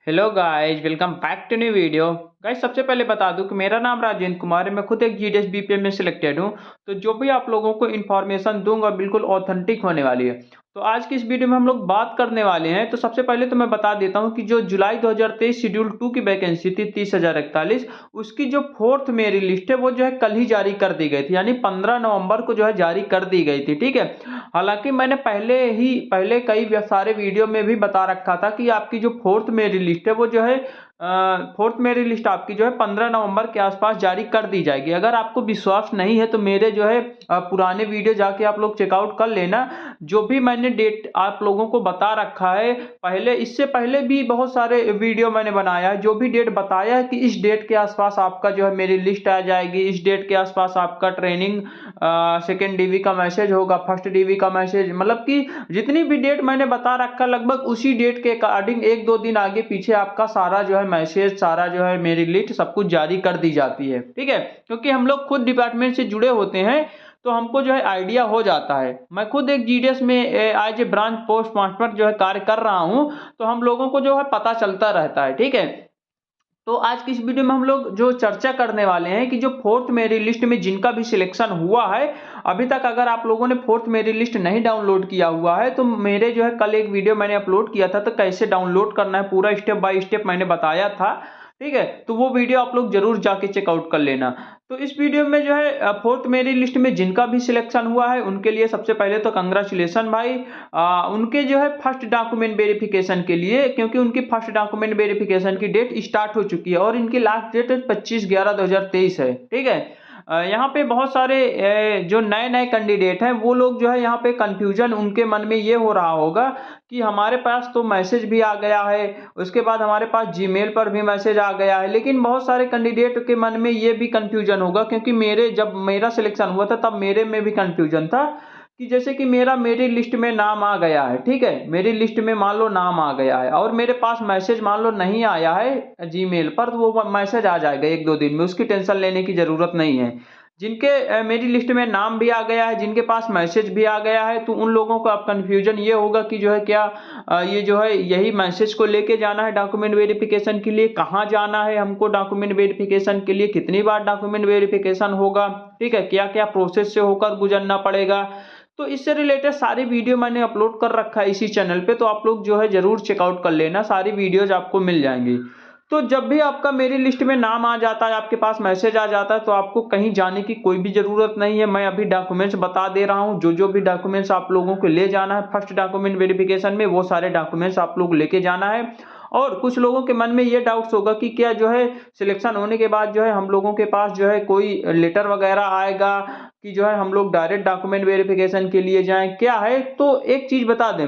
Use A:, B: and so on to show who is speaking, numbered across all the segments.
A: Hello guys, welcome back to new video. Guys, सबसे पहले बता दूं कि मेरा नाम राजेंद्र कुमार है। मैं खुद एक जीडीएस बीपीएम में सिलेक्टेड हूं। तो जो भी आप लोगों को इन्फॉर्मेशन दूंगा बिल्कुल ऑथेंटिक होने वाली है। तो आज की इस वीडियो में हम लोग बात करने वाले हैं। तो सबसे पहले तो मैं बता देता हूं कि जो जुलाई 2023 शेड्यूल 2 की वैकेंसी थी 30,041, उसकी जो फोर्थ मेरी लिस्ट है वो जो है कल ही जारी कर दी गई थी, यानी 15 नवंबर को जो है जारी कर दी गई थी। ठीक है। हालांकि मैंने पहले कई सारे वीडियो में भी बता रखा था कि आपकी जो फोर्थ मेरी लिस्ट है वो जो है फोर्थ मेरी लिस्ट आपकी जो है 15 नवंबर के आसपास जारी कर दी जाएगी। अगर आपको विश्वास नहीं है तो मेरे जो है पुराने वीडियो जाके आप लोग चेकआउट कर लेना। जो भी मैंने डेट आप लोगों को बता रखा है पहले, इससे पहले भी बहुत सारे वीडियो मैंने बनाया है। जो भी डेट बताया है कि इस डेट के आसपास आपका जो है मेरी लिस्ट आ जाएगी, इस डेट के आसपास आपका ट्रेनिंग सेकेंड डीवी का मैसेज होगा, फर्स्ट डीवी का मैसेज, मतलब कि जितनी भी डेट मैंने बता रखा लगभग उसी डेट के अकॉर्डिंग एक दो दिन आगे पीछे आपका सारा जो है मैसेज, सारा जो है मेरी लिस्ट सब कुछ जारी कर दी जाती है। ठीक है। क्योंकि हम लोग खुद डिपार्टमेंट से जुड़े होते हैं तो हमको जो है आइडिया हो जाता है। मैं खुद एक जीडीएस में as a branch post master जो है कार्य कर रहा हूं, तो हम लोगों को जो है पता चलता रहता है। ठीक है। तो आज की इस वीडियो में हम लोग जो चर्चा करने वाले हैं कि जो फोर्थ मेरिट लिस्ट में जिनका भी सिलेक्शन हुआ है, अभी तक अगर आप लोगों ने फोर्थ मेरिट लिस्ट नहीं डाउनलोड किया हुआ है तो मेरे जो है कल एक वीडियो मैंने अपलोड किया था, तो कैसे डाउनलोड करना है पूरा स्टेप बाय स्टेप मैंने बताया था। ठीक है। तो वो वीडियो आप लोग जरूर जाके चेकआउट कर लेना। तो इस वीडियो में जो है फोर्थ मेरिट लिस्ट में जिनका भी सिलेक्शन हुआ है उनके लिए सबसे पहले तो कंग्रेचुलेसन भाई। उनके जो है फर्स्ट डॉक्यूमेंट वेरिफिकेशन के लिए, क्योंकि उनकी फर्स्ट डॉक्यूमेंट वेरिफिकेशन की डेट स्टार्ट हो चुकी है और इनकी लास्ट डेट 25/11/2023 है। ठीक है। यहाँ पे बहुत सारे जो नए नए कैंडिडेट हैं वो लोग जो है यहाँ पे कंफ्यूजन उनके मन में ये हो रहा होगा कि हमारे पास तो मैसेज भी आ गया है, उसके बाद हमारे पास जीमेल पर भी मैसेज आ गया है, लेकिन बहुत सारे कैंडिडेट के मन में ये भी कंफ्यूजन होगा, क्योंकि जब मेरा सिलेक्शन हुआ था तब मेरे में भी कंफ्यूजन था कि जैसे कि मेरी लिस्ट में नाम आ गया है। ठीक है। मेरी लिस्ट में मान लो नाम आ गया है और मेरे पास मैसेज मान लो नहीं आया है जीमेल पर, तो वो मैसेज आ जाएगा एक दो दिन में, उसकी टेंशन लेने की जरूरत नहीं है। जिनके मेरी लिस्ट में नाम भी आ गया है, जिनके पास मैसेज भी आ गया है, तो उन लोगों को अब कंफ्यूजन ये होगा कि जो है क्या ये जो है यही मैसेज को लेके जाना है डॉक्यूमेंट वेरिफिकेशन के लिए, कहाँ जाना है हमको डॉक्यूमेंट वेरिफिकेशन के लिए, कितनी बार डॉक्यूमेंट वेरिफिकेशन होगा, ठीक है, क्या क्या प्रोसेस से होकर गुजरना पड़ेगा। तो इससे रिलेटेड सारी वीडियो मैंने अपलोड कर रखा है इसी चैनल पे, तो आप लोग जो है जरूर चेकआउट कर लेना, सारी वीडियोज आपको मिल जाएंगी। तो जब भी आपका मेरी लिस्ट में नाम आ जाता है, आपके पास मैसेज आ जाता है, तो आपको कहीं जाने की कोई भी जरूरत नहीं है। मैं अभी डॉक्यूमेंट्स बता दे रहा हूं, जो जो भी डॉक्यूमेंट्स आप लोगों को ले जाना है फर्स्ट डॉक्यूमेंट वेरिफिकेशन में, वो सारे डॉक्यूमेंट्स आप लोग लेके जाना है। और कुछ लोगों के मन में ये डाउट्स होगा कि क्या जो है सिलेक्शन होने के बाद जो है हम लोगों के पास जो है कोई लेटर वगैरह आएगा कि जो है हम लोग डायरेक्ट डॉक्यूमेंट वेरिफिकेशन के लिए जाएं, क्या है। तो एक चीज बता दें,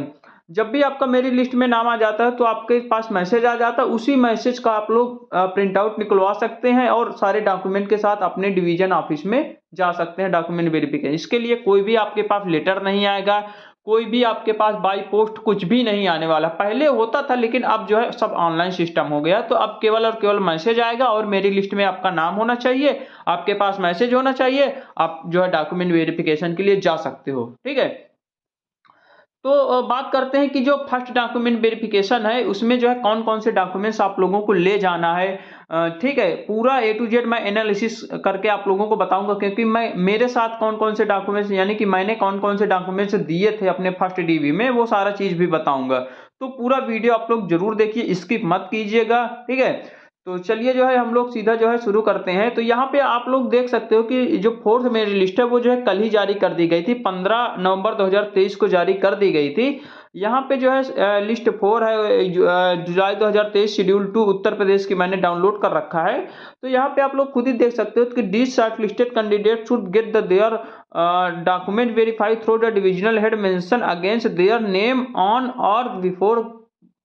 A: जब भी आपका मेरी लिस्ट में नाम आ जाता है तो आपके पास मैसेज आ जाता है, उसी मैसेज का आप लोग प्रिंट आउट निकलवा सकते हैं और सारे डॉक्यूमेंट के साथ अपने डिवीजन ऑफिस में जा सकते हैं डॉक्यूमेंट वेरिफिकेशन। इसके लिए कोई भी आपके पास लेटर नहीं आएगा, कोई भी आपके पास बाई पोस्ट कुछ भी नहीं आने वाला। पहले होता था लेकिन अब जो है सब ऑनलाइन सिस्टम हो गया, तो अब केवल और केवल मैसेज आएगा और मेरी लिस्ट में आपका नाम होना चाहिए, आपके पास मैसेज होना चाहिए, आप जो है डॉक्यूमेंट वेरिफिकेशन के लिए जा सकते हो। ठीक है। तो बात करते हैं कि जो फर्स्ट डॉक्यूमेंट वेरिफिकेशन है उसमें जो है कौन कौन से डॉक्यूमेंट्स आप लोगों को ले जाना है। ठीक है। पूरा ए टू जेड मैं एनालिसिस करके आप लोगों को बताऊंगा, क्योंकि मैं मेरे साथ कौन कौन से डॉक्यूमेंट्स, यानी कि मैंने कौन कौन से डॉक्यूमेंट्स दिए थे अपने फर्स्ट डीवी में, वो सारा चीज भी बताऊंगा। तो पूरा वीडियो आप लोग जरूर देखिए, स्किप मत कीजिएगा। ठीक है। तो चलिए जो है हम लोग सीधा जो है शुरू करते हैं। तो यहाँ पे आप लोग देख सकते हो कि जो फोर्थ मेरी लिस्ट है वो जो है कल ही जारी कर दी गई थी, 15 नवंबर 2023 को जारी कर दी गई थी। यहाँ पे जो है लिस्ट 4 है, जुलाई 2023 शेड्यूल 2 उत्तर प्रदेश की मैंने डाउनलोड कर रखा है। तो यहाँ पे आप लोग खुद ही देख सकते हो कि this short listed candidate should get the their document verified through the divisional head mention against their name on or before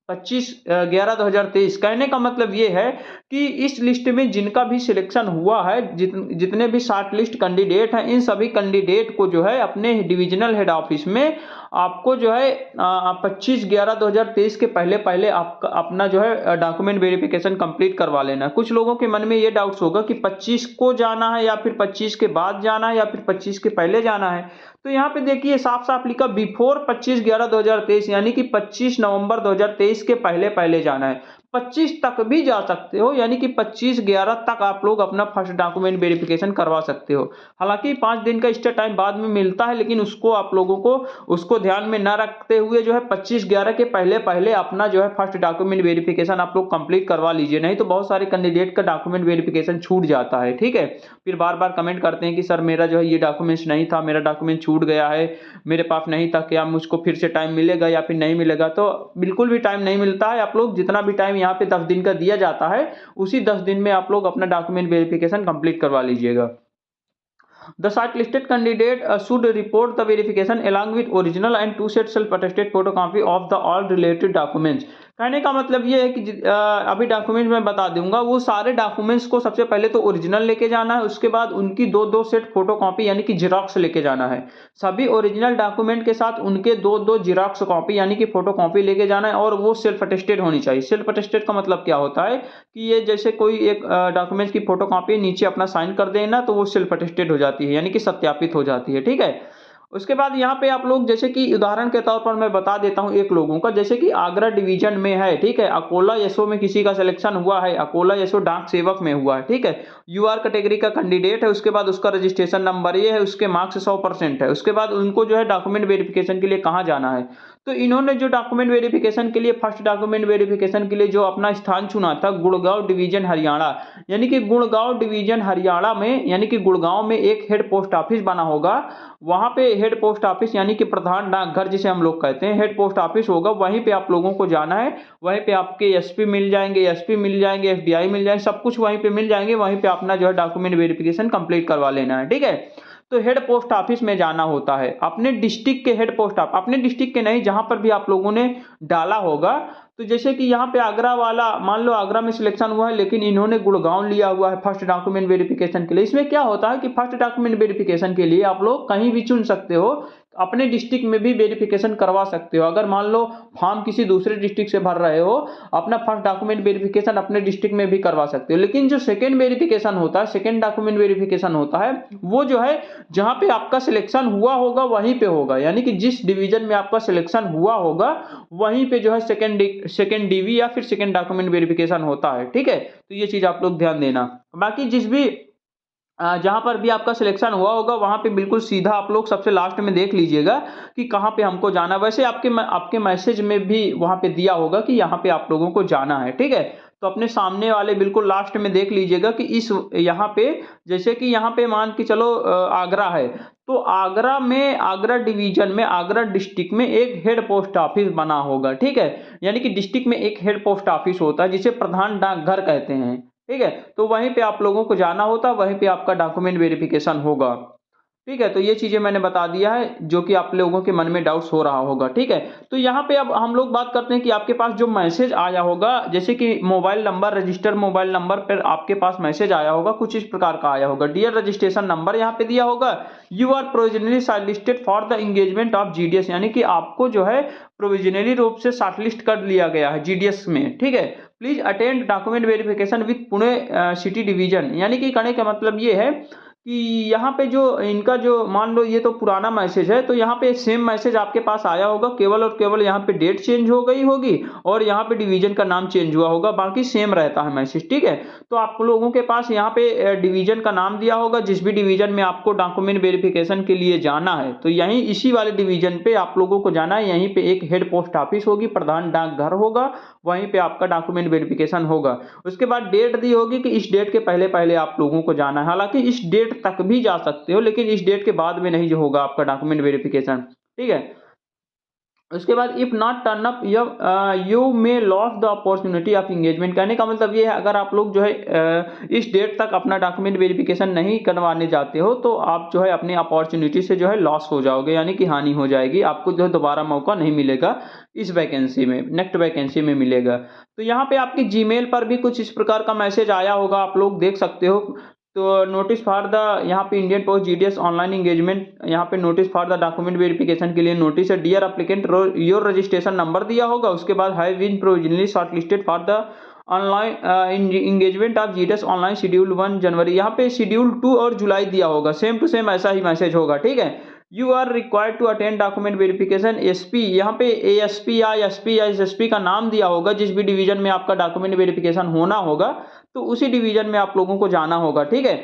A: 25/11/2023। कहने का मतलब ये है कि इस लिस्ट में जिनका भी सिलेक्शन हुआ है, जितने भी शॉर्ट लिस्ट कैंडिडेट हैं, इन सभी कैंडिडेट को जो है अपने डिविजनल हेड ऑफिस में आपको जो है 25/11/2023 के पहले पहले आपका अपना जो है डॉक्यूमेंट वेरिफिकेशन कंप्लीट करवा लेना। कुछ लोगों के मन में ये डाउट्स होगा कि 25 को जाना है या फिर 25 के बाद जाना है या फिर 25 के पहले जाना है। तो यहाँ पे देखिए साफ साफ लिखा बिफोर 25/11/2023, यानी कि 25 नवंबर 2023 के पहले पहले जाना है। 25 तक भी जा सकते हो, यानी कि 25/11 तक आप लोग अपना फर्स्ट डॉक्यूमेंट वेरिफिकेशन करवा सकते हो। हालांकि 5 दिन का एक्स्ट्रा टाइम बाद में मिलता है, लेकिन उसको आप लोगों को उसको ध्यान में न रखते हुए जो है 25/11 के पहले पहले अपना जो है फर्स्ट डॉक्यूमेंट वेरिफिकेशन आप लोग कंप्लीट करवा लीजिए, नहीं तो बहुत सारे कैंडिडेट का डॉक्यूमेंट वेरिफिकेशन छूट जाता है। ठीक है, फिर बार बार कमेंट करते हैं कि सर मेरा जो है ये डॉक्यूमेंट्स नहीं था, मेरा डॉक्यूमेंट छूट गया है, मेरे पास नहीं था, क्या मुझको फिर से टाइम मिलेगा या फिर नहीं मिलेगा? तो बिल्कुल भी टाइम नहीं मिलता है। आप लोग जितना भी टाइम यहाँ पे 10 दिन का दिया जाता है, उसी 10 दिन में आप लोग अपना डॉक्यूमेंट वेरिफिकेशन कंप्लीट करवा लीजिएगा। The shortlisted candidate should report the verification along with original and two set self-attested photocopy of the all related documents। कहने का मतलब ये है कि अभी डॉक्यूमेंट मैं बता दूंगा, वो सारे डॉक्यूमेंट्स को सबसे पहले तो ओरिजिनल लेके जाना है, उसके बाद उनकी दो दो सेट फोटोकॉपी यानी कि जेरॉक्स लेके जाना है। सभी ओरिजिनल डॉक्यूमेंट के साथ उनके दो दो जेरॉक्स कॉपी यानी कि फोटोकॉपी लेके जाना है, और वो सेल्फ अटेस्टेड होनी चाहिए। सेल्फ अटेस्टेड का मतलब क्या होता है कि ये जैसे कोई एक डॉक्यूमेंट की फोटोकॉपी नीचे अपना साइन कर देना, तो वो सेल्फ अटेस्टेड हो जाती है, यानी कि सत्यापित हो जाती है। ठीक है, उसके बाद यहाँ पे आप लोग जैसे कि उदाहरण के तौर पर मैं बता देता हूँ एक लोगों का, जैसे कि आगरा डिवीजन में है, ठीक है, अकोला एसओ में किसी का सिलेक्शन हुआ है, अकोला एसओ डाक सेवक में हुआ है। ठीक है, यूआर कैटेगरी का कैंडिडेट है, उसके बाद उसका रजिस्ट्रेशन नंबर ये है, उसके मार्क्स 100% है। उसके बाद उनको जो है डॉक्यूमेंट वेरिफिकेशन के लिए कहाँ जाना है, तो इन्होंने जो डॉक्यूमेंट वेरिफिकेशन के लिए फर्स्ट डॉक्यूमेंट वेरिफिकेशन के लिए जो अपना स्थान चुना था, गुड़गांव डिवीजन हरियाणा, यानी कि गुड़गांव डिवीजन हरियाणा में, यानी कि गुड़गांव में एक हेड पोस्ट ऑफिस बना होगा। वहां पे हेड पोस्ट ऑफिस यानी कि प्रधान डाकघर जिसे हम लोग कहते हैं, हेड पोस्ट ऑफिस होगा, वहीं पे आप लोगों को जाना है। वहीं पे आपके एसपी मिल जाएंगे, एसपी मिल जाएंगे, एफडीआई मिल जाएंगे, सब कुछ वहीं पे मिल जाएंगे। वहीं पे अपना जो है डॉक्यूमेंट वेरिफिकेशन कंप्लीट करवा लेना है। ठीक है, तो हेड पोस्ट ऑफिस में जाना होता है, अपने डिस्ट्रिक्ट के हेड पोस्ट ऑफिस, अपने डिस्ट्रिक्ट के नहीं, जहां पर भी आप लोगों ने डाला होगा। तो जैसे कि यहाँ पे आगरा वाला, मान लो आगरा में सिलेक्शन हुआ है, लेकिन इन्होंने गुड़गांव लिया हुआ है फर्स्ट डॉक्यूमेंट वेरिफिकेशन के लिए। इसमें क्या होता है कि फर्स्ट डॉक्यूमेंट वेरिफिकेशन के लिए आप लोग कहीं भी चुन सकते हो, अपने डिस्ट्रिक्ट में भी वेरिफिकेशन करवा सकते हो। अगर मान लो फॉर्म किसी दूसरे डिस्ट्रिक्ट से भर रहे हो, अपना फर्स्ट डॉक्यूमेंट वेरिफिकेशन अपने डिस्ट्रिक्ट में भी करवा सकते हो। लेकिन जो सेकंड वेरिफिकेशन होता है, सेकंड डॉक्यूमेंट वेरिफिकेशन होता है, वो जो है जहां पे आपका सिलेक्शन हुआ होगा वहीं पे होगा, यानी कि जिस डिवीजन में आपका सिलेक्शन हुआ होगा वहीं पे जो है सेकंड डीवी या फिर सेकंड डॉक्यूमेंट वेरिफिकेशन होता है। ठीक है, तो ये चीज आप लोग ध्यान देना। बाकी जिस भी जहां पर भी आपका सिलेक्शन हुआ होगा वहां पे बिल्कुल सीधा आप लोग सबसे लास्ट में देख लीजिएगा कि कहां पे हमको जाना। वैसे आपके मैसेज में भी वहां पे दिया होगा कि यहां पे आप लोगों को जाना है। ठीक है, तो अपने सामने वाले बिल्कुल लास्ट में देख लीजिएगा कि इस यहाँ पे, जैसे कि यहाँ पे मान के चलो आगरा है, तो आगरा में, आगरा डिवीजन में, आगरा डिस्ट्रिक्ट में एक हेड पोस्ट ऑफिस बना होगा। ठीक है, यानी कि डिस्ट्रिक्ट में एक हेड पोस्ट ऑफिस होता है जिसे प्रधान डाकघर कहते हैं। ठीक है, तो वहीं पे आप लोगों को जाना होता है, वहीं पे आपका डॉक्यूमेंट वेरिफिकेशन होगा। ठीक है, तो ये चीजें मैंने बता दिया है जो कि आप लोगों के मन में डाउट्स हो रहा होगा। ठीक है, तो यहाँ पे अब हम लोग बात करते हैं कि आपके पास जो मैसेज आया होगा, जैसे कि mobile number, registered mobile number पर आपके पास मैसेज आया होगा, कुछ इस प्रकार का आया होगा। डियर रजिस्ट्रेशन नंबर यहाँ पे दिया होगा, you are provisionally shortlisted for the engagement of GDS, यानी कि आपको जो है प्रोविजनली रूप से शॉर्टलिस्ट कर लिया गया है जीडीएस में। ठीक है, please attend document verification with Pune city division, यानी कि कहने का मतलब ये है कि यहाँ पे जो इनका जो, मान लो ये तो पुराना मैसेज है, तो यहाँ पे सेम मैसेज आपके पास आया होगा, केवल और केवल यहाँ पे डेट चेंज हो गई होगी और यहाँ पे डिवीजन का नाम चेंज हुआ होगा, बाकी सेम रहता है मैसेज। ठीक है, तो आप लोगों के पास यहाँ पे डिवीजन का नाम दिया होगा, जिस भी डिवीजन में आपको डॉक्यूमेंट वेरिफिकेशन के लिए जाना है, तो यहीं इसी वाले डिवीजन पे आप लोगों को जाना है। यहीं पे एक हेड पोस्ट ऑफिस होगी, प्रधान डाकघर होगा, वहीं पे आपका डॉक्यूमेंट वेरिफिकेशन होगा। उसके बाद डेट दी होगी कि इस डेट के पहले पहले आप लोगों को जाना है। हालांकि इस डेट तक भी जा सकते हो, लेकिन इस डेट के बाद में नहीं जो होगा आपका डॉक्यूमेंट वेरिफिकेशन। ठीक है, उसके बाद if not turn up you may loss the opportunity of engagement, कहने का मतलब ये है अगर आप लोग जो है इस डेट तक अपना डॉक्यूमेंट वेरिफिकेशन नहीं करवाने जाते हो, तो आप जो है अपनी अपॉर्चुनिटी से जो है लॉस हो जाओगे, यानी कि हानि हो जाएगी, आपको जो है दोबारा मौका नहीं मिलेगा इस वैकेंसी में, नेक्स्ट वैकेंसी में मिलेगा। तो यहाँ पे आपकी जीमेल पर भी कुछ इस प्रकार का मैसेज आया होगा, आप लोग देख सकते हो। तो नोटिस फॉर द, यहाँ पे Indian post GDS online engagement, यहाँ पे notice for the document verification के लिए नोटिस है। Dear applicant, your registration number दिया होगा, उसके बाद have been provisionally shortlisted for the online engagement of GDS online schedule 1 जनवरी, यहाँ पे शेड्यूल 2 और जुलाई दिया होगा, सेम टू सेम ऐसा ही मैसेज होगा। ठीक है, you are required to attend document verification SP, यहाँ पे एएसपी या एसपी या एसएसपी का नाम दिया होगा, जिस भी डिवीजन में आपका डॉक्यूमेंट वेरिफिकेशन होना होगा तो उसी डिवीजन में आप लोगों को जाना होगा, ठीक है।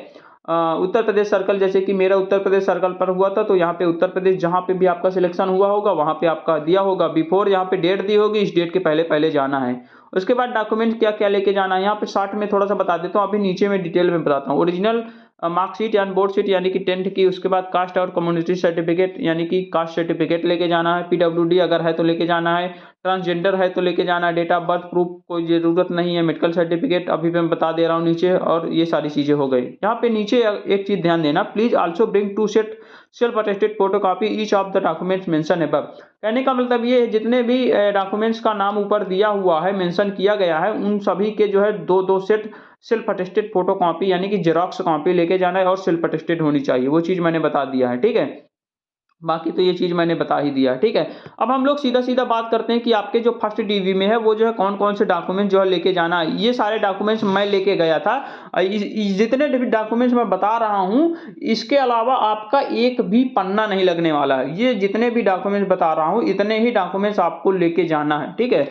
A: उत्तर प्रदेश सर्कल, जैसे कि मेरा उत्तर प्रदेश सर्कल पर हुआ था, तो यहाँ पे उत्तर प्रदेश जहाँ पे भी आपका सिलेक्शन हुआ होगा वहाँ पे आपका दिया होगा, बिफोर यहाँ पे डेट दी होगी, इस डेट के पहले पहले जाना है। उसके बाद डॉक्यूमेंट क्या क्या लेके जाना है, यहाँ पे शॉर्ट में थोड़ा सा बता देता हूँ, अभी नीचे में डिटेल में बताता हूँ। ओरिजिनल मार्कशीट या बोर्ड शीट यानी कि 10th की, उसके बाद कास्ट और कम्युनिटी सर्टिफिकेट यानी कि कास्ट सर्टिफिकेट लेके जाना है, पीडब्ल्यूडी अगर है तो लेके जाना है, ट्रांसजेंडर है तो लेके जाना है, डेट ऑफ बर्थ प्रूफ कोई जरूरत नहीं है, मेडिकल सर्टिफिकेट अभी मैं बता दे रहा हूँ नीचे, और ये सारी चीजें हो गई। यहाँ पे नीचे एक चीज ध्यान देना, please also bring 2 set self attested photocopy each of the documents mention above. कहने का मतलब ये है, जितने भी डॉक्यूमेंट्स का नाम ऊपर दिया हुआ है, मेंशन किया गया है, उन सभी के जो है 2-2 set self attested photo copy यानी कि जेरॉक्स कॉपी लेके जाना है, और सेल्फ अटेस्टेड होनी चाहिए, वो चीज मैंने बता दिया है, ठीक है। बाकी तो ये चीज मैंने बता ही दिया, ठीक है। अब हम लोग सीधा सीधा बात करते हैं कि आपके जो फर्स्ट डीवी में है वो जो है कौन कौन से डॉक्यूमेंट जो है लेके जाना है। ये सारे डॉक्यूमेंट्स मैं लेके गया था। जितने डॉक्यूमेंट्स मैं बता रहा हूँ, इसके अलावा आपका एक भी पन्ना नहीं लगने वाला है। ये जितने भी डॉक्यूमेंट्स बता रहा हूँ, इतने ही डॉक्यूमेंट्स आपको लेके जाना है, ठीक है।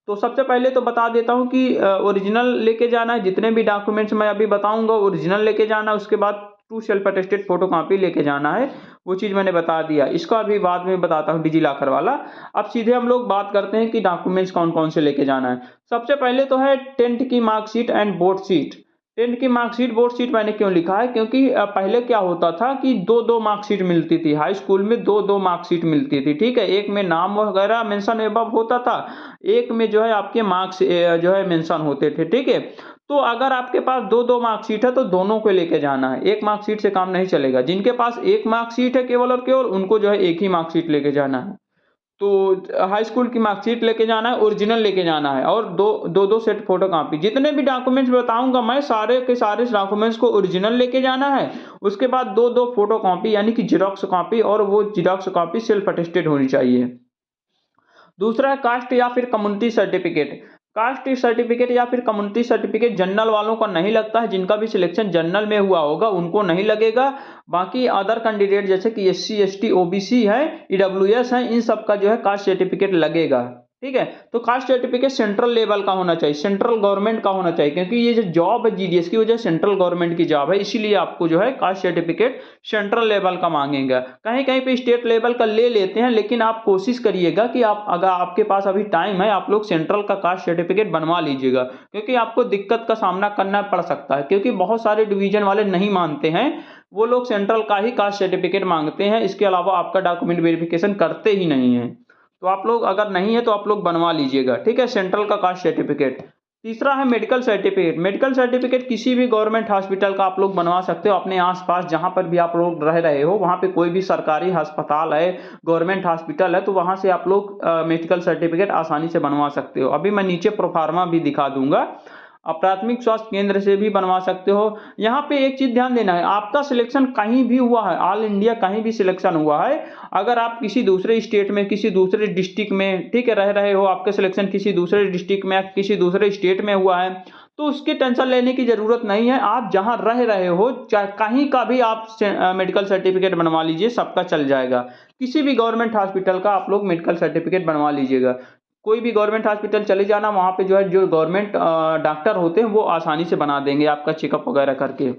A: तो सबसे पहले तो बता देता हूँ कि ओरिजिनल लेके जाना है, जितने भी डॉक्यूमेंट्स मैं अभी बताऊंगा ओरिजिनल लेके जाना है, उसके बाद 2 सेल्फ अटेस्टेड फोटो कॉपी लेके जाना है, वो चीज मैंने बता दिया। इसका अभी बाद में बताता हूँ डिजी लॉकर वाला। अब सीधे हम लोग बात करते हैं कि डॉक्यूमेंट्स कौन कौन से लेके जाना है। सबसे पहले तो है 10th की marksheet and board sheet. 10th की मार्कशीट बोर्ड शीट मैंने क्यों लिखा है, क्योंकि पहले क्या होता था कि 2-2 मार्कशीट मिलती थी, हाई स्कूल में 2-2 मार्कशीट मिलती थी, ठीक है। एक में नाम वगैरह मेंशन एबव होता था, एक में जो है आपके मार्क्स जो है मेंशन होते थे, ठीक है। तो अगर आपके पास 2-2 मार्कशीट है तो दोनों को लेके जाना है, एक मार्कशीट से काम नहीं चलेगा। जिनके पास एक मार्कशीट है केवल और केवल, उनको जो है एक ही मार्कशीट लेके जाना है। तो हाई स्कूल की मार्कशीट लेके जाना है, ओरिजिनल लेके जाना है, और दो सेट फोटो कॉपी। जितने भी डॉक्यूमेंट्स बताऊंगा मैं, सारे के सारे डॉक्यूमेंट्स को ओरिजिनल लेके जाना है, उसके बाद 2-2 फोटो कॉपी यानी कि जेरॉक्स कॉपी, और वो जेरॉक्स कॉपी सेल्फ अटेस्टेड होनी चाहिए। दूसरा है कास्ट या फिर कम्युनिटी सर्टिफिकेट। कास्ट सर्टिफिकेट या फिर कम्युनिटी सर्टिफिकेट जनरल वालों का नहीं लगता है, जिनका भी सिलेक्शन जनरल में हुआ होगा उनको नहीं लगेगा। बाकी अदर कैंडिडेट जैसे कि SC ST OBC है, EWS है, इन सब का जो है कास्ट सर्टिफिकेट लगेगा, ठीक है। तो कास्ट सर्टिफिकेट सेंट्रल लेवल का होना चाहिए, सेंट्रल गवर्नमेंट का होना चाहिए, क्योंकि ये जो जॉब है GDS की, वो जो सेंट्रल गवर्नमेंट की जॉब है, इसीलिए आपको जो है कास्ट सर्टिफिकेट सेंट्रल लेवल का मांगेगा। कहीं कहीं पे स्टेट लेवल का ले लेते हैं, लेकिन आप कोशिश करिएगा कि आप, अगर आपके पास अभी टाइम है, आप लोग सेंट्रल का कास्ट सर्टिफिकेट बनवा लीजिएगा, क्योंकि आपको दिक्कत का सामना करना पड़ सकता है, क्योंकि बहुत सारे डिवीजन वाले नहीं मानते हैं, वो लोग सेंट्रल का ही कास्ट सर्टिफिकेट मांगते हैं, इसके अलावा आपका डॉक्यूमेंट वेरिफिकेशन करते ही नहीं है। तो आप लोग अगर नहीं है तो आप लोग बनवा लीजिएगा, ठीक है, सेंट्रल का कास्ट सर्टिफिकेट। तीसरा है मेडिकल सर्टिफिकेट। मेडिकल सर्टिफिकेट किसी भी गवर्नमेंट हॉस्पिटल का आप लोग बनवा सकते हो, अपने आसपास जहां पर भी आप लोग रह रहे हो, वहां पे कोई भी सरकारी अस्पताल है, गवर्नमेंट हॉस्पिटल है, तो वहां से आप लोग मेडिकल सर्टिफिकेट आसानी से बनवा सकते हो। अभी मैं नीचे प्रोफार्मा भी दिखा दूंगा। प्राथमिक स्वास्थ्य केंद्र से भी बनवा सकते हो। यहाँ पे एक चीज ध्यान देना है, आपका सिलेक्शन कहीं भी हुआ है, ऑल इंडिया कहीं भी सिलेक्शन हुआ है, अगर आप किसी दूसरे स्टेट में, किसी दूसरे डिस्ट्रिक्ट में, ठीक है, रह रहे हो, आपके सिलेक्शन किसी दूसरे डिस्ट्रिक्ट में, किसी दूसरे स्टेट में हुआ है, तो उसकी टेंशन लेने की जरूरत नहीं है। आप जहां रह रहे हो, चाहे कहीं का भी आप मेडिकल सर्टिफिकेट बनवा लीजिए, सबका चल जाएगा। किसी भी गवर्नमेंट हॉस्पिटल का आप लोग मेडिकल सर्टिफिकेट बनवा लीजिएगा। कोई भी गवर्नमेंट हॉस्पिटल चले जाना, वहां पे जो है जो गवर्नमेंट डॉक्टर होते हैं वो आसानी से बना देंगे आपका चेकअप वगैरह करके।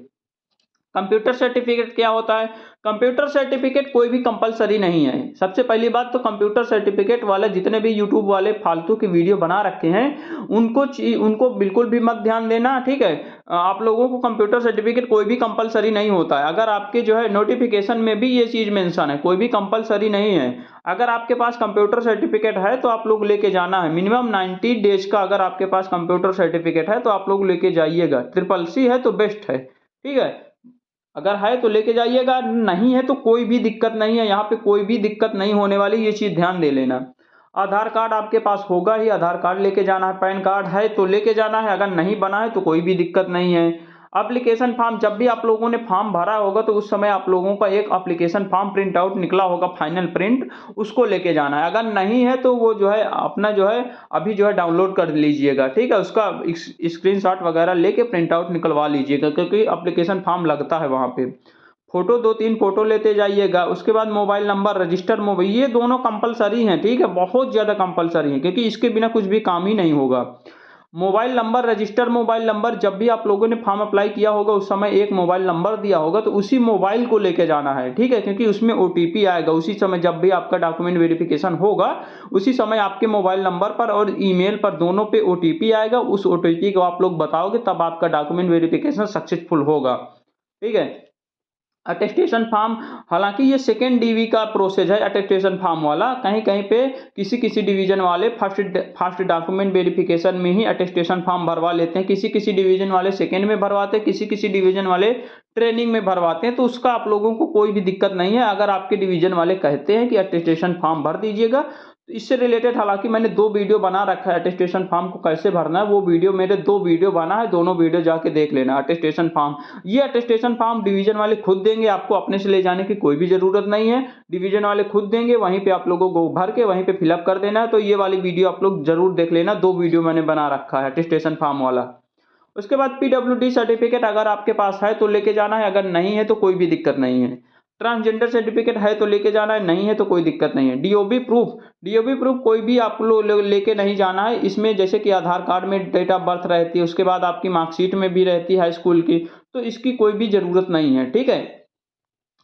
A: कंप्यूटर सर्टिफिकेट क्या होता है? कंप्यूटर सर्टिफिकेट कोई भी कंपलसरी नहीं है। सबसे पहली बात तो कंप्यूटर सर्टिफिकेट वाले जितने भी यूट्यूब वाले फालतू की वीडियो बना रखे हैं, उनको बिल्कुल भी मत ध्यान देना, ठीक है। आप लोगों को कंप्यूटर सर्टिफिकेट कोई भी कंपलसरी नहीं होता है। अगर आपके जो है नोटिफिकेशन में भी ये चीज मेंशन है, कोई भी कंपलसरी नहीं है। अगर आपके पास कंप्यूटर सर्टिफिकेट है तो आप लोग लेके जाना है, मिनिमम 90 डेज का अगर आपके पास कंप्यूटर सर्टिफिकेट है तो आप लोग लेके जाइएगा। SSC है तो बेस्ट है, ठीक है, अगर है तो लेके जाइएगा, नहीं है तो कोई भी दिक्कत नहीं है, यहाँ पे कोई भी दिक्कत नहीं होने वाली, ये चीज ध्यान दे लेना। आधार कार्ड आपके पास होगा ही, आधार कार्ड लेके जाना है, पैन कार्ड है तो लेके जाना है, अगर नहीं बना है तो कोई भी दिक्कत नहीं है। एप्लीकेशन फॉर्म, जब भी आप लोगों ने फॉर्म भरा होगा तो उस समय आप लोगों का एक एप्लीकेशन फॉर्म प्रिंट आउट निकला होगा, फाइनल प्रिंट, उसको लेके जाना है। अगर नहीं है तो वो जो है अपना जो है अभी जो है डाउनलोड कर लीजिएगा, ठीक है, उसका स्क्रीनशॉट वगैरह लेके प्रिंट आउट निकलवा लीजिएगा, क्योंकि एप्लीकेशन फॉर्म लगता है वहां पे। फोटो 2-3 फोटो लेते जाइएगा। उसके बाद मोबाइल नंबर, रजिस्टर्ड मोबाइल, ये दोनों कंपलसरी हैं, ठीक है, बहुत ज़्यादा कंपलसरी हैं, क्योंकि इसके बिना कुछ भी काम ही नहीं होगा। Mobile number, registered mobile number, जब भी आप लोगों ने फॉर्म अप्लाई किया होगा उस समय एक मोबाइल नंबर दिया होगा, तो उसी मोबाइल को लेके जाना है, ठीक है, क्योंकि उसमें ओटीपी आएगा उसी समय, जब भी आपका डॉक्यूमेंट वेरिफिकेशन होगा उसी समय आपके मोबाइल नंबर पर और ईमेल पर दोनों पे ओटीपी आएगा। उस ओटीपी को आप लोग बताओगे तब आपका डॉक्यूमेंट वेरिफिकेशन सक्सेसफुल होगा, ठीक है। अटेस्टेशन फॉर्म, हालांकि ये सेकेंड डीवी का प्रोसेस है अटेस्टेशन फॉर्म वाला, कहीं कहीं पे किसी किसी डिवीजन वाले फर्स्ट डॉक्यूमेंट वेरिफिकेशन में ही अटेस्टेशन फॉर्म भरवा लेते हैं, किसी किसी डिवीजन वाले सेकेंड में भरवाते हैं, किसी किसी डिवीजन वाले ट्रेनिंग में भरवाते हैं। तो उसका आप लोगों को कोई भी दिक्कत नहीं है, अगर आपके डिवीजन वाले कहते हैं कि अटेस्टेशन फॉर्म भर दीजिएगा। तो इससे रिलेटेड हालांकि मैंने 2 वीडियो बना रखा है, अटेस्टेशन फॉर्म को कैसे भरना है, वो वीडियो मेरे 2 वीडियो बना है, दोनों वीडियो जाके देख लेना। अटेस्टेशन फॉर्म, ये अटेस्टेशन फॉर्म डिवीजन वाले खुद देंगे आपको, अपने से ले जाने की कोई भी जरूरत नहीं है, डिवीजन वाले खुद देंगे, वहीं पे आप लोगों को भर के वहीं पे फिलअप कर देना है। तो ये वाली वीडियो आप लोग जरूर देख लेना, 2 वीडियो मैंने बना रखा है अटेस्टेशन फॉर्म वाला। उसके बाद पीडब्ल्यूडी सर्टिफिकेट अगर आपके पास है तो लेके जाना है, अगर नहीं है तो कोई भी दिक्कत नहीं है। ट्रांसजेंडर सर्टिफिकेट है तो लेके जाना है, नहीं है तो कोई दिक्कत नहीं है। डीओबी प्रूफ कोई भी आप लोग लेके नहीं जाना है। इसमें जैसे कि आधार कार्ड में डेट ऑफ बर्थ रहती है, उसके बाद आपकी मार्कशीट में भी रहती है हाई स्कूल की, तो इसकी कोई भी जरूरत नहीं है, ठीक है।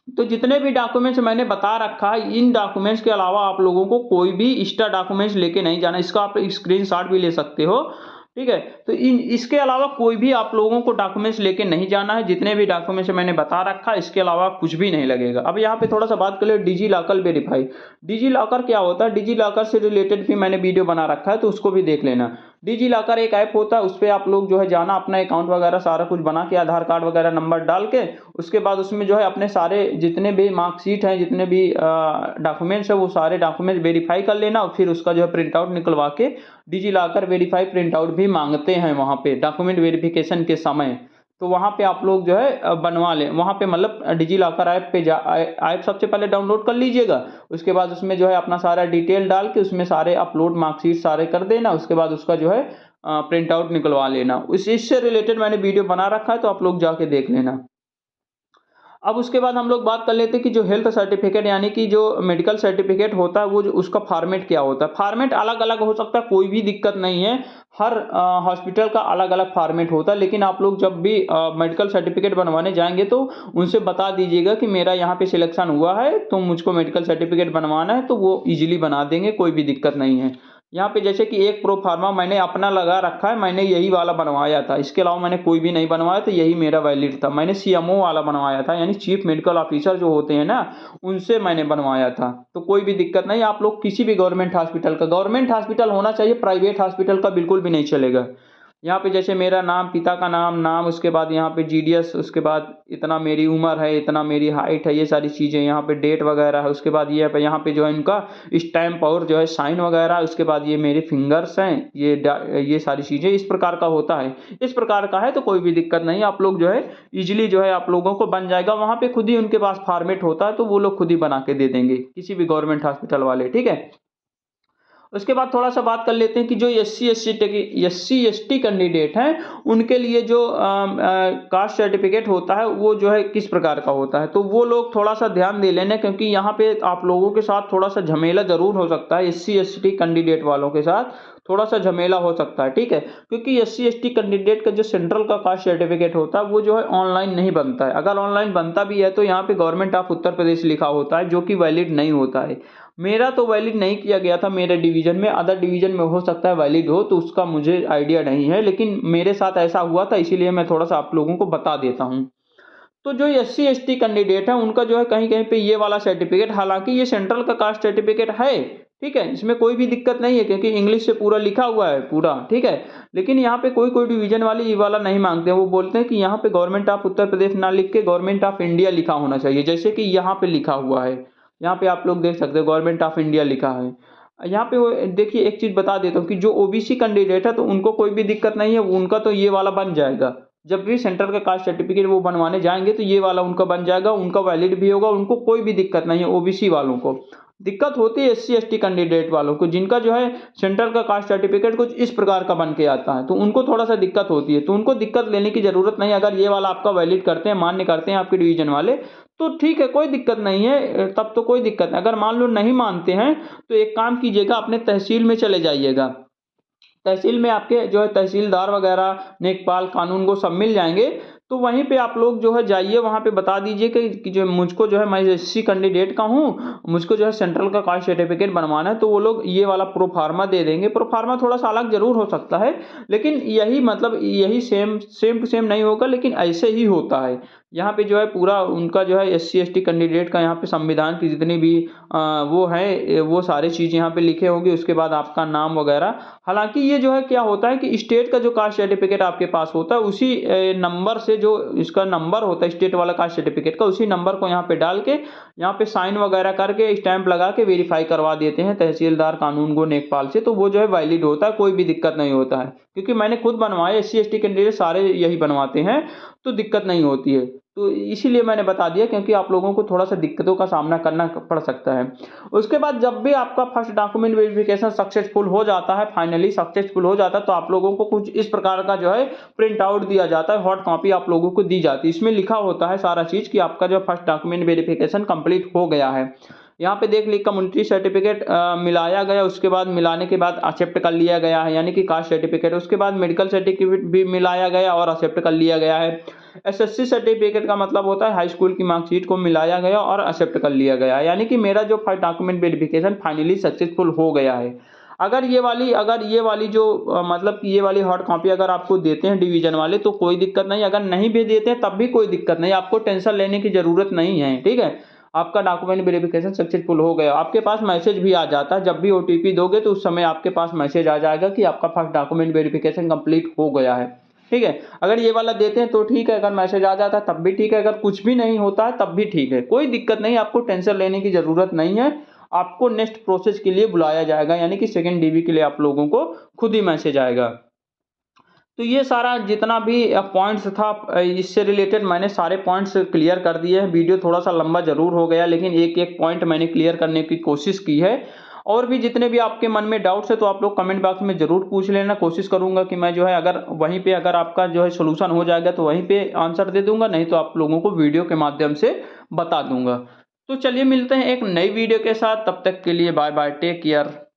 A: तो जितने भी डॉक्यूमेंट्स मैंने बता रखा है, इन डॉक्यूमेंट्स के अलावा आप लोगों को कोई भी एक्स्ट्रा डॉक्यूमेंट्स लेके नहीं जाना। इसका आप स्क्रीनशॉट भी ले सकते हो, ठीक है। तो इसके अलावा कोई भी आप लोगों को डॉक्यूमेंट्स लेके नहीं जाना है। जितने भी डॉक्यूमेंट्स मैंने बता रखा है इसके अलावा कुछ भी नहीं लगेगा। अब यहाँ पे थोड़ा सा बात कर ले digi locker verify. Digi locker क्या होता है, डिजी लॉकर से रिलेटेड भी मैंने वीडियो बना रखा है, तो उसको भी देख लेना। डिजी लॉकर एक ऐप होता है, उस पर आप लोग जो है जाना, अपना अकाउंट वगैरह सारा कुछ बना के, आधार कार्ड वगैरह नंबर डाल के, उसके बाद उसमें जो है अपने सारे जितने भी मार्कशीट हैं, जितने भी डॉक्यूमेंट्स है, वो सारे डॉक्यूमेंट्स वेरीफाई कर लेना और फिर उसका जो है प्रिंट आउट निकलवा के, digi locker verify print out भी मांगते हैं वहाँ पे डॉक्यूमेंट वेरिफिकेशन के समय, तो वहाँ पे आप लोग जो है बनवा लें। वहाँ पे मतलब डिजी लॉकर ऐप पे ऐप सबसे पहले डाउनलोड कर लीजिएगा, उसके बाद उसमें जो है अपना सारा डिटेल डाल के उसमें सारे अपलोड मार्कशीट सारे कर देना, उसके बाद उसका जो है प्रिंट आउट निकलवा लेना। इससे रिलेटेड मैंने वीडियो बना रखा है, तो आप लोग जाके देख लेना। अब उसके बाद हम लोग बात कर लेते हैं कि जो हेल्थ सर्टिफिकेट यानी कि जो मेडिकल सर्टिफिकेट होता है, वो जो उसका फॉर्मेट क्या होता है। फॉर्मेट अलग अलग हो सकता है, कोई भी दिक्कत नहीं है, हर हॉस्पिटल का अलग अलग फॉर्मेट होता है। लेकिन आप लोग जब भी मेडिकल सर्टिफिकेट बनवाने जाएंगे तो उनसे बता दीजिएगा कि मेरा यहाँ पे सिलेक्शन हुआ है, तो मुझको मेडिकल सर्टिफिकेट बनवाना है, तो वो ईजिली बना देंगे, कोई भी दिक्कत नहीं है। यहाँ पे जैसे कि एक प्रो फार्मा मैंने अपना लगा रखा है, मैंने यही वाला बनवाया था, इसके अलावा मैंने कोई भी नहीं बनवाया, तो यही मेरा वैलिड था। मैंने सीएमओ वाला बनवाया था, यानी चीफ मेडिकल ऑफिसर जो होते हैं ना, उनसे मैंने बनवाया था, तो कोई भी दिक्कत नहीं। आप लोग किसी भी गवर्नमेंट हॉस्पिटल होना चाहिए, प्राइवेट हॉस्पिटल का बिल्कुल भी नहीं चलेगा। यहाँ पे जैसे मेरा नाम, पिता का नाम, उसके बाद यहाँ पे जीडीएस, उसके बाद इतना मेरी उम्र है, इतना मेरी हाइट है, ये सारी चीज़ें, यहाँ पे डेट वगैरह है, उसके बाद ये पे यहाँ पे जो है इनका स्टैम्प और जो है साइन वगैरह, उसके बाद ये मेरे फिंगर्स हैं, ये सारी चीज़ें इस प्रकार का होता है। इस प्रकार का है तो कोई भी दिक्कत नहीं, आप लोग जो है इजीली जो है आप लोगों को बन जाएगा। वहाँ पे खुद ही उनके पास फॉर्मेट होता है, तो वो लोग खुद ही बना के दे देंगे, किसी भी गवर्नमेंट हॉस्पिटल वाले, ठीक है। उसके बाद थोड़ा सा बात कर लेते हैं कि जो एससी एसटी कैंडिडेट हैं, उनके लिए जो कास्ट सर्टिफिकेट होता है वो जो है किस प्रकार का होता है, तो वो लोग थोड़ा सा ध्यान दे लेना, क्योंकि यहाँ पे आप लोगों के साथ थोड़ा सा झमेला जरूर हो सकता है। एससी एसटी कैंडिडेट वालों के साथ थोड़ा सा झमेला हो सकता है, ठीक है, क्योंकि एससी एसटी कैंडिडेट का जो सेंट्रल का कास्ट सर्टिफिकेट होता है वो जो है ऑनलाइन नहीं बनता है। अगर ऑनलाइन बनता भी है तो यहाँ पे गवर्नमेंट ऑफ उत्तर प्रदेश लिखा होता है, जो कि वैलिड नहीं होता है। मेरा तो वैलिड नहीं किया गया था मेरे डिवीजन में, अदर डिवीजन में हो सकता है वैलिड हो, तो उसका मुझे आइडिया नहीं है, लेकिन मेरे साथ ऐसा हुआ था, इसीलिए मैं थोड़ा सा आप लोगों को बता देता हूँ। तो जो एससी एसटी कैंडिडेट है उनका जो है कहीं कहीं पे ये वाला सर्टिफिकेट, हालांकि ये सेंट्रल का कास्ट सर्टिफिकेट है, ठीक है, इसमें कोई भी दिक्कत नहीं है, क्योंकि इंग्लिश से पूरा लिखा हुआ है पूरा, ठीक है। लेकिन यहाँ पे कोई कोई डिवीजन वाले ये वाला नहीं मांगते हैं, वो बोलते हैं कि यहाँ पे गवर्नमेंट ऑफ उत्तर प्रदेश ना लिख के गवर्नमेंट ऑफ इंडिया लिखा होना चाहिए, जैसे कि यहाँ पे लिखा हुआ है। यहाँ पे आप लोग देख सकते हो गवर्नमेंट ऑफ इंडिया लिखा है। यहाँ पे वो देखिए, एक चीज बता देता हूँ कि जो ओबीसी कैंडिडेट है तो उनको कोई भी दिक्कत नहीं है, उनका तो ये वाला बन जाएगा। जब भी सेंटर का कास्ट सर्टिफिकेट वो बनवाने जाएंगे तो ये वाला उनका बन जाएगा, उनका वैलिड भी होगा, उनको कोई भी दिक्कत नहीं है। ओबीसी वालों को दिक्कत होती है एससी एसटी कैंडिडेट वालों को, जिनका जो है सेंट्रल का कास्ट सर्टिफिकेट कुछ इस प्रकार का बन के आता है, तो उनको थोड़ा सा दिक्कत होती है, तो उनको दिक्कत लेने की जरूरत नहीं। अगर ये वाला आपका वैलिड करते हैं, मान्य करते हैं आपके डिवीजन वाले, तो ठीक है, कोई दिक्कत नहीं है, तब तो कोई दिक्कत नहीं। अगर मान लो नहीं मानते हैं तो एक काम कीजिएगा, अपने तहसील में चले जाइएगा। तहसील में आपके जो है तहसीलदार वगैरह, लेखपाल, कानून को सब मिल जाएंगे। तो वहीं पे आप लोग जो है जाइए, वहाँ पे बता दीजिए कि जो मुझको जो है, मैं एससी कैंडिडेट का हूँ, मुझको जो है सेंट्रल का कास्ट सर्टिफिकेट बनवाना है। तो वो लोग ये वाला प्रोफार्मा दे देंगे। प्रोफार्मा थोड़ा सा अलग जरूर हो सकता है, लेकिन यही मतलब यही सेम टू सेम नहीं होगा, लेकिन ऐसे ही होता है। यहाँ पे जो है पूरा उनका जो है एससी एसटी कैंडिडेट का यहाँ पे संविधान की जितनी भी वो है, वो सारी चीज़ यहाँ पे लिखे होंगे। उसके बाद आपका नाम वगैरह। हालांकि ये जो है क्या होता है कि स्टेट का जो कास्ट सर्टिफिकेट आपके पास होता है, उसी नंबर से, जो इसका नंबर होता है स्टेट वाला कास्ट सर्टिफिकेट का, उसी नंबर को यहाँ पे डाल के, यहाँ पे साइन वगैरह करके, स्टैंप लगा के वेरीफाई करवा देते हैं तहसीलदार, कानून गो, लेखपाल से। तो वो जो है वैलिड होता है, कोई भी दिक्कत नहीं होता है। क्योंकि मैंने खुद बनवाया, एससी एसटी कैंडिडेट सारे यही बनवाते हैं, तो दिक्कत नहीं होती है। तो इसीलिए मैंने बता दिया, क्योंकि आप लोगों को थोड़ा सा दिक्कतों का सामना करना पड़ सकता है। उसके बाद जब भी आपका फर्स्ट डॉक्यूमेंट वेरिफिकेशन सक्सेसफुल हो जाता है, फाइनली सक्सेसफुल हो जाता है, तो आप लोगों को कुछ इस प्रकार का जो है प्रिंट आउट दिया जाता है, हॉट कॉपी आप लोगों को दी जाती है। इसमें लिखा होता है सारा चीज कि आपका जो फर्स्ट डॉक्यूमेंट वेरिफिकेशन कंप्लीट हो गया है। यहाँ पे देख ली, कम्युनिटी सर्टिफिकेट मिलाया गया, उसके बाद मिलाने के बाद एक्सेप्ट कर लिया गया है, यानी कि कास्ट सर्टिफिकेट। उसके बाद मेडिकल सर्टिफिकेट भी मिलाया गया और एक्सेप्ट कर लिया गया है। एसएससी सर्टिफिकेट का मतलब होता है हाई स्कूल की मार्कशीट को मिलाया गया और एक्सेप्ट कर लिया गया, यानी कि मेरा जो first document verification finally successful हो गया है। अगर ये वाली जो मतलब कि ये वाली हार्ड कॉपी अगर आपको देते हैं डिवीजन वाले, तो कोई दिक्कत नहीं। अगर नहीं भी देते हैं तब भी कोई दिक्कत नहीं, आपको टेंशन लेने की जरूरत नहीं है। ठीक है, आपका डॉक्यूमेंट वेरिफिकेशन सक्सेसफुल हो गया। आपके पास मैसेज भी आ जाता है, जब भी ओटीपी दोगे तो उस समय आपके पास मैसेज आ जाएगा कि आपका फर्स्ट डॉक्यूमेंट वेरिफिकेशन कंप्लीट हो गया है। ठीक है, अगर ये वाला देते हैं तो ठीक है, अगर मैसेज आ जाता है तब भी ठीक है, अगर कुछ भी नहीं होता है तब भी ठीक है, कोई दिक्कत नहीं। आपको टेंशन लेने की जरूरत नहीं है। आपको नेक्स्ट प्रोसेस के लिए बुलाया जाएगा, यानी कि सेकेंड डीवी के लिए आप लोगों को खुद ही मैसेज आएगा। तो ये सारा जितना भी पॉइंट्स था, इससे रिलेटेड मैंने सारे पॉइंट्स क्लियर कर दिए हैं। वीडियो थोड़ा सा लंबा जरूर हो गया, लेकिन एक एक पॉइंट मैंने क्लियर करने की कोशिश की है। और भी जितने भी आपके मन में डाउट्स है तो आप लोग कमेंट बॉक्स में जरूर पूछ लेना। कोशिश करूंगा कि मैं जो है, अगर वहीं पे अगर आपका जो है सोल्यूशन हो जाएगा तो वहीं पे आंसर दे दूंगा, नहीं तो आप लोगों को वीडियो के माध्यम से बता दूंगा। तो चलिए मिलते हैं एक नई वीडियो के साथ, तब तक के लिए बाय बाय, टेक केयर।